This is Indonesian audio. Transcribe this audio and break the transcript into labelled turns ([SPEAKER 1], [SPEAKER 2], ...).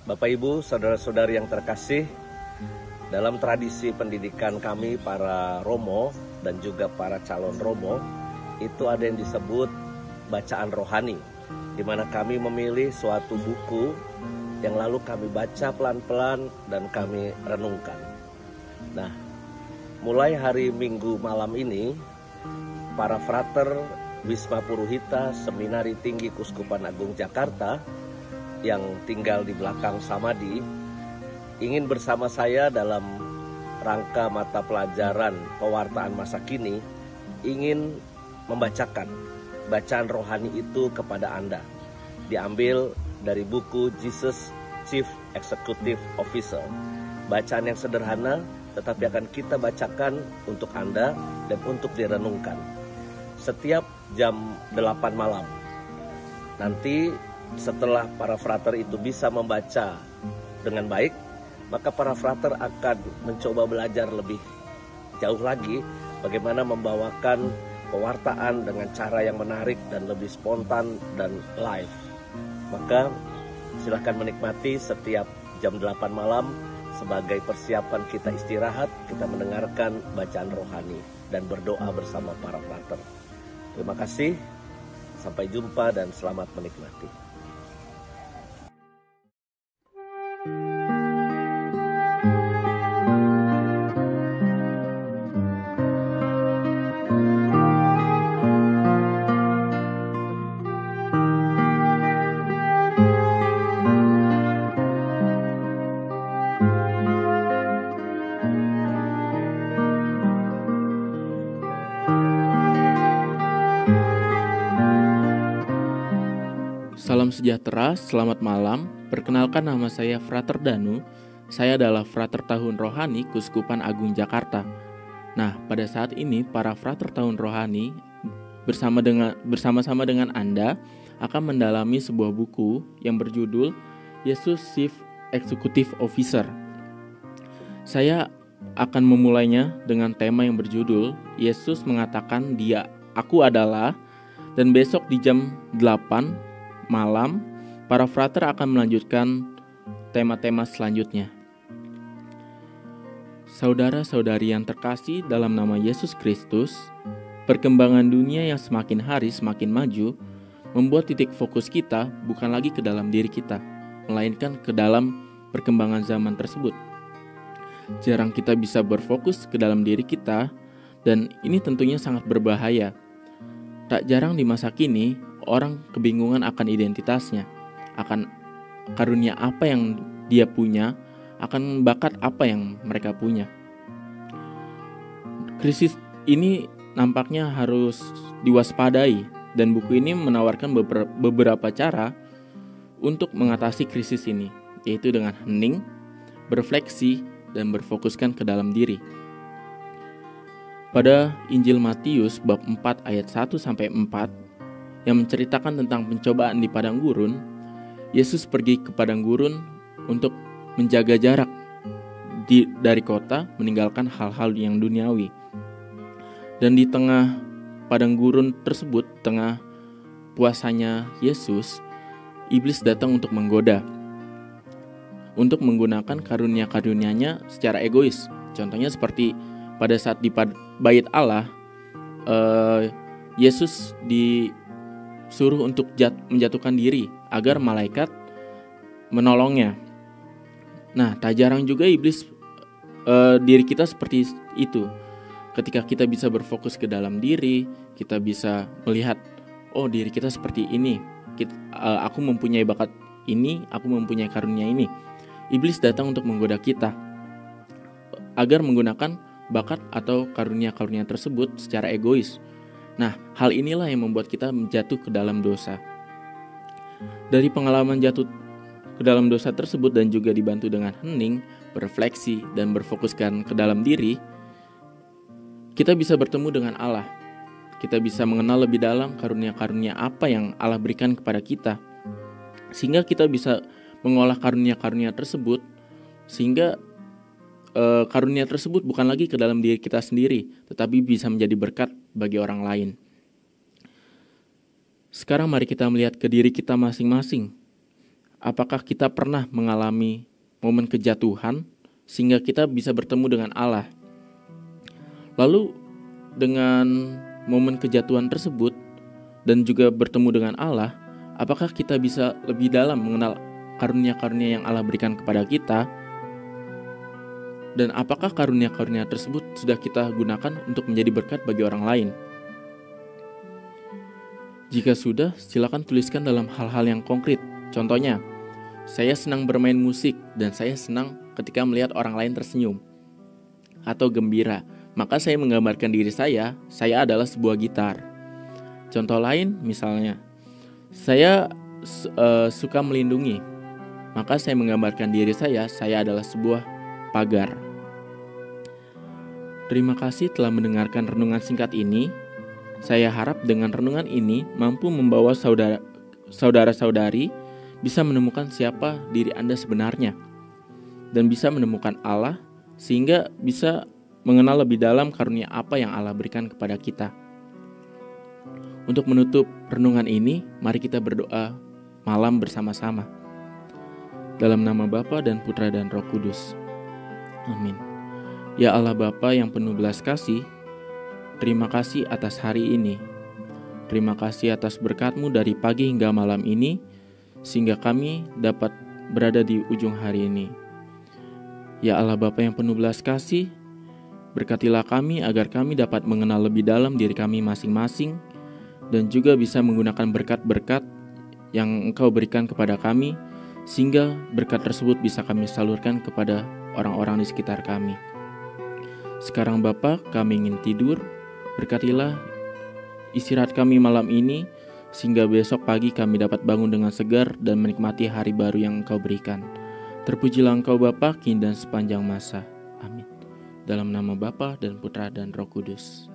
[SPEAKER 1] Bapak Ibu, saudara-saudari yang terkasih, dalam tradisi pendidikan kami para Romo dan juga para calon Romo, itu ada yang disebut bacaan rohani, di mana kami memilih suatu buku yang lalu kami baca pelan-pelan dan kami renungkan. Nah, mulai hari Minggu malam ini, para frater Wisma Puruhita Seminari Tinggi Kuskupan Agung Jakarta yang tinggal di belakang Samadhi ingin bersama saya dalam rangka mata pelajaran pewartaan masa kini ingin membacakan bacaan rohani itu kepada Anda. Diambil dari buku Jesus Chief Executive Officer. Bacaan yang sederhana tetapi akan kita bacakan untuk Anda dan untuk direnungkan setiap jam 8 malam. Nanti setelah para frater itu bisa membaca dengan baik, maka para frater akan mencoba belajar lebih jauh lagi bagaimana membawakan pewartaan dengan cara yang menarik dan lebih spontan dan live. Maka silakan menikmati setiap jam 8 malam sebagai persiapan kita istirahat, kita mendengarkan bacaan rohani dan berdoa bersama para frater. Terima kasih, sampai jumpa dan selamat menikmati.
[SPEAKER 2] Salam sejahtera, selamat malam. Perkenalkan, nama saya Frater Danu. Saya adalah Frater Tahun Rohani Kuskupan Agung Jakarta. Nah, pada saat ini para Frater Tahun Rohani bersama-sama dengan Anda akan mendalami sebuah buku yang berjudul Jesus Chief Executive Officer. Saya akan memulainya dengan tema yang berjudul Yesus mengatakan Dia, Aku adalah, dan besok di jam 8 malam, para frater akan melanjutkan tema-tema selanjutnya. Saudara-saudari yang terkasih dalam nama Yesus Kristus, perkembangan dunia yang semakin hari semakin maju membuat titik fokus kita bukan lagi ke dalam diri kita, melainkan ke dalam perkembangan zaman tersebut. Jarang kita bisa berfokus ke dalam diri kita, dan ini tentunya sangat berbahaya. Tak jarang di masa kini, orang kebingungan akan identitasnya, akan karunia apa yang dia punya, akan bakat apa yang mereka punya. Krisis ini nampaknya harus diwaspadai, dan buku ini menawarkan beberapa cara untuk mengatasi krisis ini, yaitu dengan hening, berefleksi, dan berfokuskan ke dalam diri. Pada Injil Matius bab 4 ayat 1-4 yang menceritakan tentang pencobaan di padang gurun, Yesus pergi ke padang gurun untuk menjaga jarak dari kota, meninggalkan hal-hal yang duniawi. Dan di tengah padang gurun tersebut, tengah puasanya Yesus, iblis datang untuk menggoda, untuk menggunakan karunia-karunia-Nya secara egois. Contohnya seperti pada saat di Bait Allah, Yesus disuruh untuk menjatuhkan diri agar malaikat menolongnya. Nah, tak jarang juga iblis diri kita seperti itu. Ketika kita bisa berfokus ke dalam diri, kita bisa melihat, oh diri kita seperti ini, aku mempunyai bakat ini, aku mempunyai karunia ini. Iblis datang untuk menggoda kita agar menggunakan bakat atau karunia-karunia tersebut secara egois. Nah, hal inilah yang membuat kita jatuh ke dalam dosa. Dari pengalaman jatuh ke dalam dosa tersebut dan juga dibantu dengan hening, berefleksi, dan berfokuskan ke dalam diri, kita bisa bertemu dengan Allah. Kita bisa mengenal lebih dalam karunia-karunia apa yang Allah berikan kepada kita, sehingga kita bisa mengolah karunia-karunia tersebut, sehingga karunia tersebut bukan lagi ke dalam diri kita sendiri, tetapi bisa menjadi berkat bagi orang lain. Sekarang mari kita melihat ke diri kita masing-masing. apakah kita pernah mengalami momen kejatuhan sehingga kita bisa bertemu dengan Allah? Lalu dengan momen kejatuhan tersebut dan juga bertemu dengan Allah, apakah kita bisa lebih dalam mengenal karunia-karunia yang Allah berikan kepada kita? Dan apakah karunia-karunia tersebut sudah kita gunakan untuk menjadi berkat bagi orang lain? Jika sudah, silakan tuliskan dalam hal-hal yang konkret. Contohnya, saya senang bermain musik dan saya senang ketika melihat orang lain tersenyum atau gembira. Maka saya menggambarkan diri saya adalah sebuah gitar. Contoh lain misalnya, saya suka melindungi. Maka saya menggambarkan diri saya adalah sebuah pagar. Terima kasih telah mendengarkan renungan singkat ini. Saya harap dengan renungan ini mampu membawa saudara-saudari bisa menemukan siapa diri Anda sebenarnya dan bisa menemukan Allah sehingga bisa mengenal lebih dalam karunia apa yang Allah berikan kepada kita. Untuk menutup renungan ini, mari kita berdoa malam bersama-sama. Dalam nama Bapa dan Putra dan Roh Kudus. Amin. Ya Allah Bapa yang penuh belas kasih, terima kasih atas hari ini. Terima kasih atas berkat-Mu dari pagi hingga malam ini, sehingga kami dapat berada di ujung hari ini. Ya Allah Bapa yang penuh belas kasih, berkatilah kami agar kami dapat mengenal lebih dalam diri kami masing-masing, dan juga bisa menggunakan berkat-berkat yang Engkau berikan kepada kami, sehingga berkat tersebut bisa kami salurkan kepada orang-orang di sekitar kami. Sekarang Bapa, kami ingin tidur. Berkatilah istirahat kami malam ini, sehingga besok pagi kami dapat bangun dengan segar dan menikmati hari baru yang Engkau berikan. Terpujilah Engkau Bapa, kini dan sepanjang masa. Amin. Dalam nama Bapa dan Putra dan Roh Kudus.